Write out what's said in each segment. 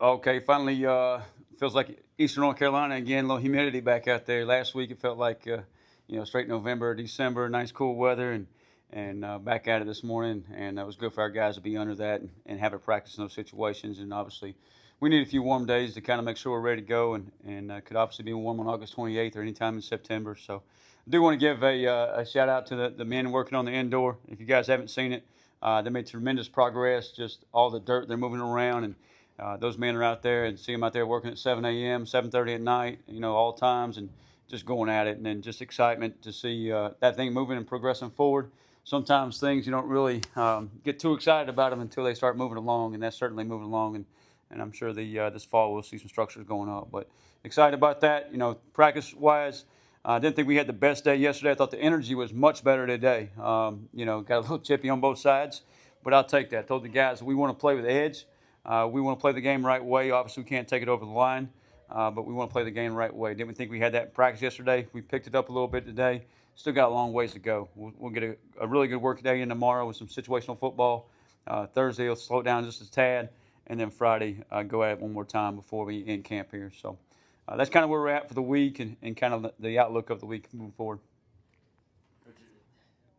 Okay, finally feels like Eastern North Carolina again. A little humidity back out there. Last week it felt like straight November, December, nice cool weather, and back at it this morning. And it was good for our guys to be under that and have a practice in those situations. And obviously, we need a few warm days to kind of make sure we're ready to go, and could obviously be warm on August 28th or anytime in September. So I do want to give a shout out to the men working on the indoor. If you guys haven't seen it, they made tremendous progress. Just all the dirt they're moving around and those men are out there and see them out there working at 7 a.m., 7:30 at night, all times, and just going at it. And then just excitement to see that thing moving and progressing forward. Sometimes things you don't really get too excited about them until they start moving along, and that's certainly moving along. And I'm sure this fall we'll see some structures going up. But excited about that. Practice wise, I didn't think we had the best day yesterday. I thought the energy was much better today. Got a little chippy on both sides, but I'll take that. I told the guys we want to play with edge. We want to play the game the right way. Obviously, we can't take it over the line, but we want to play the game the right way. Didn't we think we had that in practice yesterday? We picked it up a little bit today. Still got a long ways to go. We'll get a really good work day in tomorrow with some situational football. Thursday, we'll slow it down just a tad. And then Friday, go at it one more time before we end camp here. So that's kind of where we're at for the week and kind of the outlook of the week moving forward. Coach,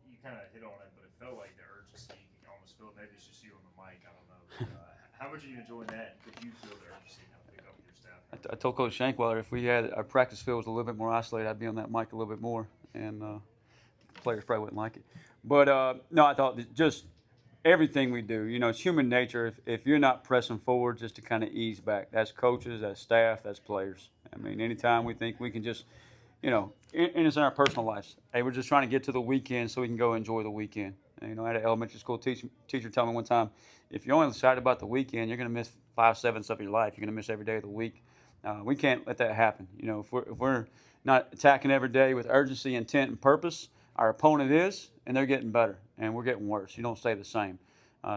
you kind of hit on it, but it felt like the urgency. You almost feel maybe it's just you on the mic. I don't know. But, how much are you enjoying that? Could you feel the urgency kind of pick up with your staff? I told Coach Shankweiler if we had our practice field was a little bit more isolated, I'd be on that mic a little bit more, and the players probably wouldn't like it. But no, I thought that just everything we do, it's human nature. If you're not pressing forward just to kind of ease back, that's coaches, that's staff, that's players. I mean, anytime we think we can just, and it's in our personal lives. Hey, we're just trying to get to the weekend so we can go enjoy the weekend. I had an elementary school teacher tell me one time, if you're only excited about the weekend, you're going to miss 5/7 of your life. You're going to miss every day of the week. We can't let that happen. If we're not attacking every day with urgency, intent, and purpose, our opponent is, and they're getting better, and we're getting worse. You don't stay the same.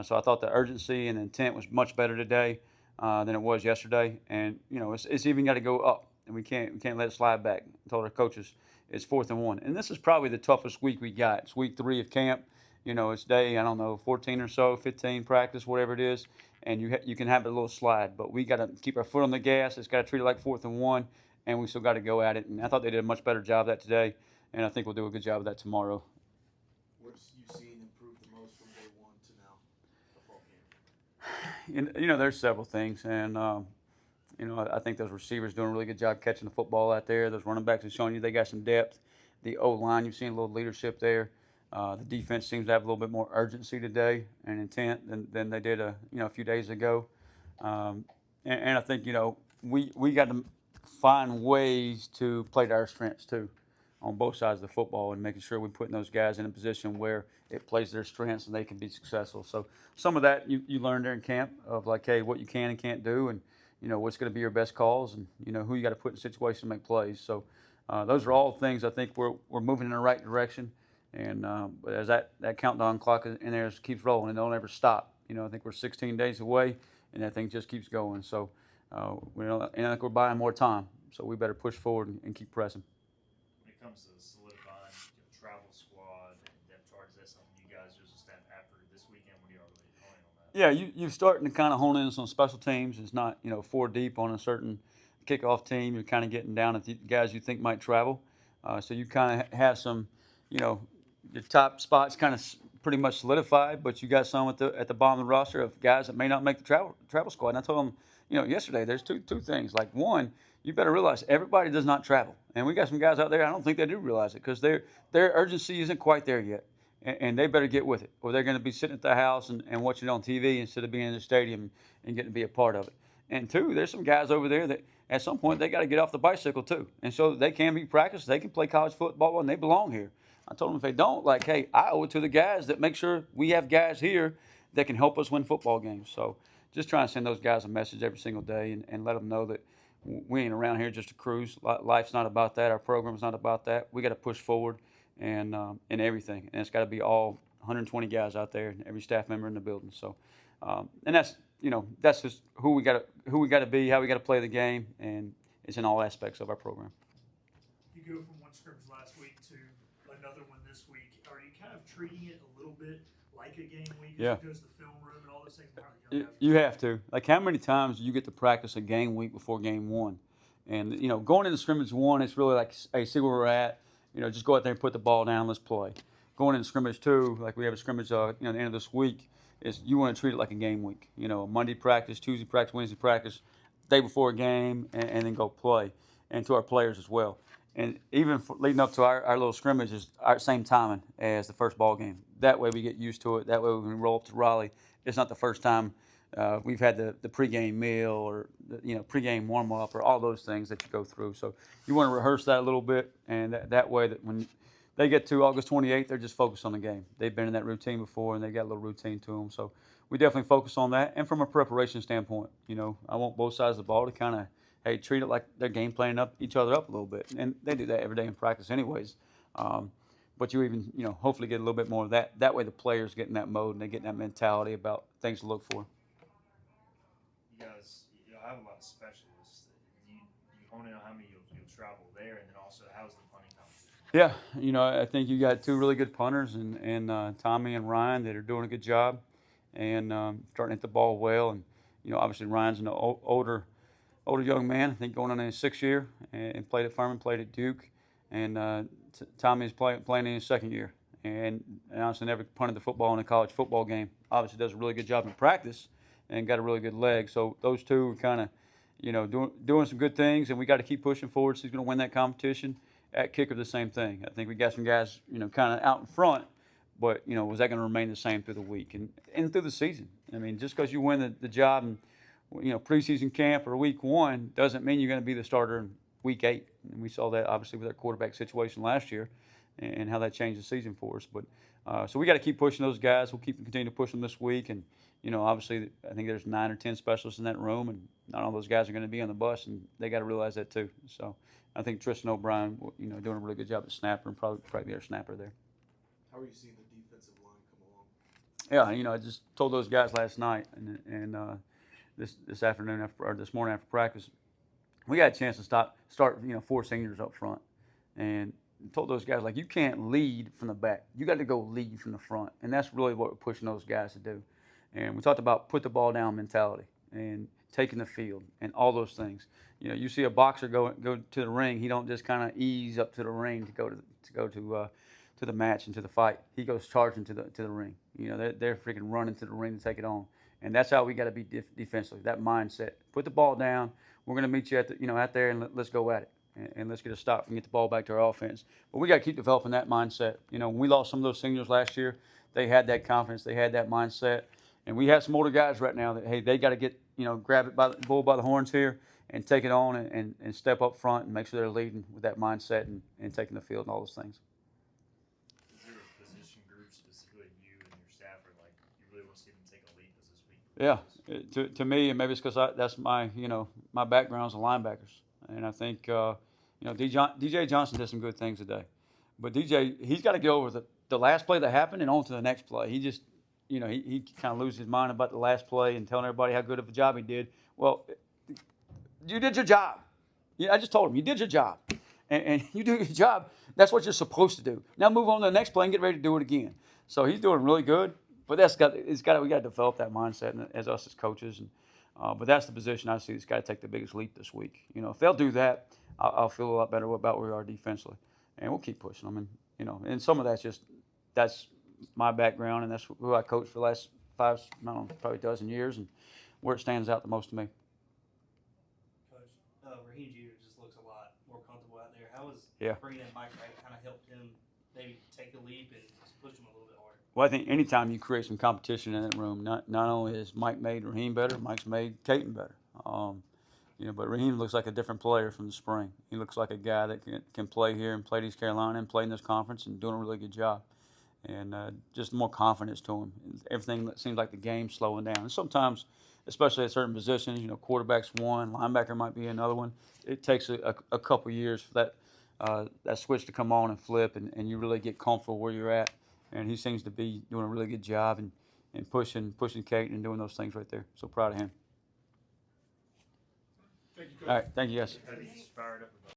So I thought the urgency and intent was much better today than it was yesterday, and it's even got to go up, and we can't let it slide back. I told our coaches it's 4th and 1, and this is probably the toughest week we got. It's week 3 of camp. It's day, I don't know, 14 or so, 15 practice, whatever it is, and you can have a little slide. But we got to keep our foot on the gas. It's got to treat it like 4th and 1, and we still got to go at it. And I thought they did a much better job of that today, and I think we'll do a good job of that tomorrow. What's you seen improve the most from day one to now, the fall camp? There's several things, and I think those receivers doing a really good job catching the football out there. Those running backs are showing you they got some depth. The O line, you've seen a little leadership there. The defense seems to have a little bit more urgency today and intent than they did a few days ago. And I think we got to find ways to play to our strengths too, on both sides of the football, and making sure we're putting those guys in a position where it plays their strengths and they can be successful. So some of that you learn there in camp of like, hey, what you can and can't do, and what's going to be your best calls, and who you got to put in situations to make plays. So those are all things I think we're moving in the right direction. And as that countdown clock in there keeps rolling, and don't ever stop. I think we're 16 days away, and that thing just keeps going. So and I think we're buying more time. So we better push forward and keep pressing. When it comes to solidifying travel squad and depth charts, that's something you guys as a staff after this weekend. What are you already planning on that? Yeah, you're starting to kind of hone in on some special teams. It's not 4 deep on a certain kickoff team. You're kind of getting down at the guys you think might travel. So you kind of have some, your top spots kind of pretty much solidified, but you got some at the bottom of the roster of guys that may not make the travel squad. And I told them, yesterday there's two things. Like one, you better realize everybody does not travel, and we got some guys out there I don't think they do realize it because their urgency isn't quite there yet, and they better get with it, or they're going to be sitting at the house and watching it on TV instead of being in the stadium and getting to be a part of it. And two, there's some guys over there that at some point they got to get off the bicycle too, and so they can be practiced, they can play college football, and they belong here. I told them if they don't, like, hey, I owe it to the guys that make sure we have guys here that can help us win football games. So just trying to send those guys a message every single day and let them know that we ain't around here just to cruise. Life's not about that. Our program's not about that. We got to push forward and in everything. And it's got to be all 120 guys out there and every staff member in the building. So, and that's just who we got to be, how we got to play the game, and it's in all aspects of our program. You go from one scrimmage last week to another one this week. Are you kind of treating it a little bit like a game week as Yeah. opposed to the film room and all was thinking how the young guys. You have to. Like, how many times do you get to practice a game week before game one? And, going into scrimmage one, it's really like, hey, see where we're at. Just go out there and put the ball down. Let's play. Going into scrimmage two, like we have a scrimmage, at the end of this week, is you want to treat it like a game week. Monday practice, Tuesday practice, Wednesday practice, day before a game, and then go play. And to our players as well. And even leading up to our little scrimmage is our same timing as the first ball game. That way we get used to it. That way when we roll up to Raleigh, it's not the first time we've had the pregame meal or pregame warm up or all those things that you go through. So you want to rehearse that a little bit, and that way that when they get to August 28th, they're just focused on the game. They've been in that routine before, and they got a little routine to them. So we definitely focus on that. And from a preparation standpoint, I want both sides of the ball to kind of treat it like they're game planning up each other up a little bit, and they do that every day in practice, anyways. But you even, hopefully get a little bit more of that. That way, the players get in that mode and they get in that mentality about things to look for. You guys, have a lot of specialists. You hone in on how many you'll travel there, and then also how's the punting competition? Yeah, I think you got two really good punters, and Tommy and Ryan that are doing a good job, and starting to hit the ball well. And obviously Ryan's an older young man, I think going on in his 6th year, and played at Furman, played at Duke, and Tommy's playing in his 2nd year, and honestly never punted the football in a college football game. Obviously does a really good job in practice, and got a really good leg. So those two are kind of, doing some good things, and we got to keep pushing forward. So he's going to win that competition. At kicker, the same thing. I think we got some guys, kind of out in front, but was that going to remain the same through the week and through the season? I mean, just because you win the job and preseason camp or week 1 doesn't mean you're going to be the starter in week 8. And we saw that obviously with our quarterback situation last year and how that changed the season for us. But so we got to keep pushing those guys. We'll continue to push them this week. And, obviously I think there's 9 or 10 specialists in that room, and not all those guys are going to be on the bus, and they got to realize that too. So I think Tristan O'Brien, doing a really good job at snapper and probably be our snapper there. How are you seeing the defensive line come along? Yeah, I just told those guys last night and this afternoon or this morning after practice, we got a chance to start 4 seniors up front, and told those guys, like, you can't lead from the back. You got to go lead from the front, and that's really what we're pushing those guys to do. And we talked about put the ball down mentality and taking the field and all those things. You see a boxer go to the ring, he don't just kind of ease up to the ring to go to the match and to the fight. He goes charging to the ring. They're freaking running to the ring to take it on. And that's how we got to be defensively. That mindset. Put the ball down. We're going to meet you out there, and let's go at it. And let's get a stop and get the ball back to our offense. But we got to keep developing that mindset. When we lost some of those seniors last year, they had that confidence, they had that mindset. And we have some older guys right now that, hey, they got to get, grab it by the bull by the horns here and take it on and step up front and make sure they're leading with that mindset and taking the field and all those things. Is there a position group, specifically you and your staff, are like you really want to see them take a lead this week? Yeah, to me, and maybe it's because that's my my background is the linebackers, and I think DJ Johnson did some good things today, but DJ, he's got to get over the last play that happened and on to the next play. He just he kind of loses his mind about the last play and telling everybody how good of a job he did. Well, you did your job. I just told him you did your job, and you do your job. That's what you're supposed to do. Now move on to the next play and get ready to do it again. So he's doing really good. But we got to develop that mindset as us as coaches, but that's the position I see that's got to take the biggest leap this week. If they'll do that, I'll feel a lot better about where we are defensively, and we'll keep pushing them. And some of that's my background, and that's who I coached for the last probably a dozen years, and where it stands out the most to me. Coach, Raheem Jr. just looks a lot more comfortable out there. How has Yeah. bringing in Mike Wright kind of helped him maybe take the leap and just push him a little bit harder? Well, I think anytime you create some competition in that room, not only has Mike made Raheem better, Mike's made Caton better. But Raheem looks like a different player from the spring. He looks like a guy that can play here and play at East Carolina and play in this conference and doing a really good job. And just more confidence to him. Everything that seems like the game's slowing down. And sometimes, especially at certain positions, quarterback's one, linebacker might be another one. It takes a couple years for that switch to come on and flip, and you really get comfortable where you're at. And he seems to be doing a really good job and pushing Caton and doing those things right there. So proud of him. Thank you, Coach. All right, thank you guys. How do you just fire it up?